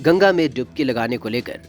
गंगा में डुबकी लगाने को लेकर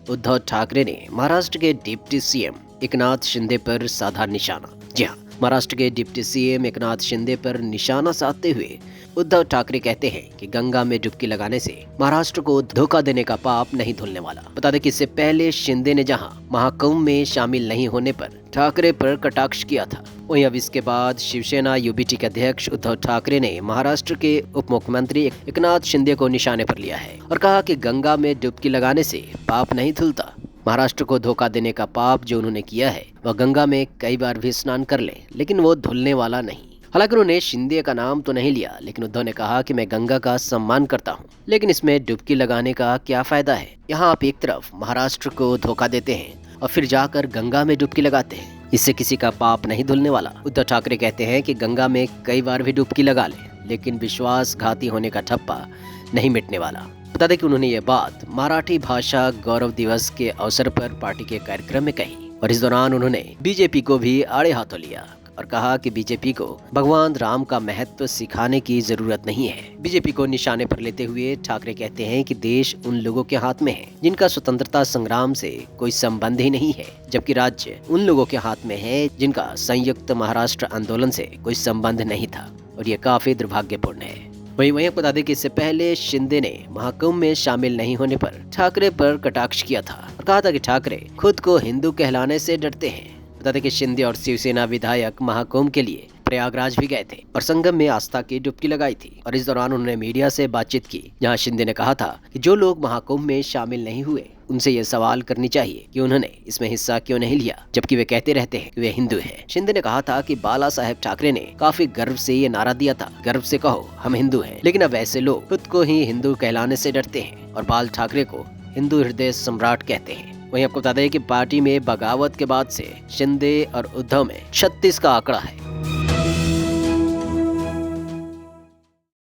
उद्धव ठाकरे ने महाराष्ट्र के डिप्टी सीएम एकनाथ शिंदे पर साधा निशाना। जी हाँ, महाराष्ट्र के डिप्टी सीएम एकनाथ शिंदे पर निशाना साधते हुए उद्धव ठाकरे कहते हैं कि गंगा में डुबकी लगाने से महाराष्ट्र को धोखा देने का पाप नहीं धुलने वाला। बता दें कि इससे पहले शिंदे ने जहां महाकुंभ में शामिल नहीं होने पर ठाकरे पर कटाक्ष किया था, वहीं अब इसके बाद शिवसेना यूबीटी के अध्यक्ष उद्धव ठाकरे ने महाराष्ट्र के उप मुख्यमंत्री एकनाथ शिंदे को निशाने पर लिया है और कहा कि गंगा में डुबकी लगाने से पाप नहीं धुलता। महाराष्ट्र को धोखा देने का पाप जो उन्होंने किया है वह गंगा में कई बार भी स्नान कर ले, लेकिन वो धुलने वाला नहीं। हालांकि उन्होंने शिंदे का नाम तो नहीं लिया, लेकिन उद्धव ने कहा कि मैं गंगा का सम्मान करता हूं, लेकिन इसमें डुबकी लगाने का क्या फायदा है। यहाँ आप एक तरफ महाराष्ट्र को धोखा देते हैं और फिर जाकर गंगा में डुबकी लगाते हैं, इससे किसी का पाप नहीं धुलने वाला। उद्धव ठाकरे कहते हैं कि गंगा में कई बार भी डुबकी लगा ले, लेकिन विश्वासघाती होने का ठप्पा नहीं मिटने वाला। बता दें कि उन्होंने ये बात मराठी भाषा गौरव दिवस के अवसर पर पार्टी के कार्यक्रम में कही और इस दौरान उन्होंने बीजेपी को भी आड़े हाथों लिया और कहा कि बीजेपी को भगवान राम का महत्व सिखाने की जरूरत नहीं है। बीजेपी को निशाने पर लेते हुए ठाकरे कहते हैं कि देश उन लोगों के हाथ में है जिनका स्वतंत्रता संग्राम से कोई संबंध ही नहीं है, जबकि राज्य उन लोगों के हाथ में है जिनका संयुक्त महाराष्ट्र आंदोलन से कोई संबंध नहीं था और ये काफी दुर्भाग्यपूर्ण है। वहीं बता दें कि इससे पहले शिंदे ने महाकुंभ में शामिल नहीं होने पर ठाकरे पर कटाक्ष किया था और कहा था कि ठाकरे खुद को हिंदू कहलाने से डरते हैं। बता दें कि शिंदे और शिवसेना विधायक महाकुंभ के लिए प्रयागराज भी गए थे और संगम में आस्था की डुबकी लगाई थी और इस दौरान उन्होंने मीडिया से बातचीत की, जहां शिंदे ने कहा था कि जो लोग महाकुंभ में शामिल नहीं हुए उनसे ये सवाल करनी चाहिए कि उन्होंने इसमें हिस्सा क्यों नहीं लिया, जबकि वे कहते रहते हैं कि वे हिंदू हैं। शिंदे ने कहा था कि बाला साहेब ठाकरे ने काफी गर्व से ये नारा दिया था, गर्व से कहो हम हिंदू हैं, लेकिन अब ऐसे लोग खुद को ही हिंदू कहलाने से डरते हैं और बाल ठाकरे को हिंदू हृदय सम्राट कहते हैं। वहीं आपको बता दें कि पार्टी में बगावत के बाद से शिंदे और उद्धव में 36 का आंकड़ा है।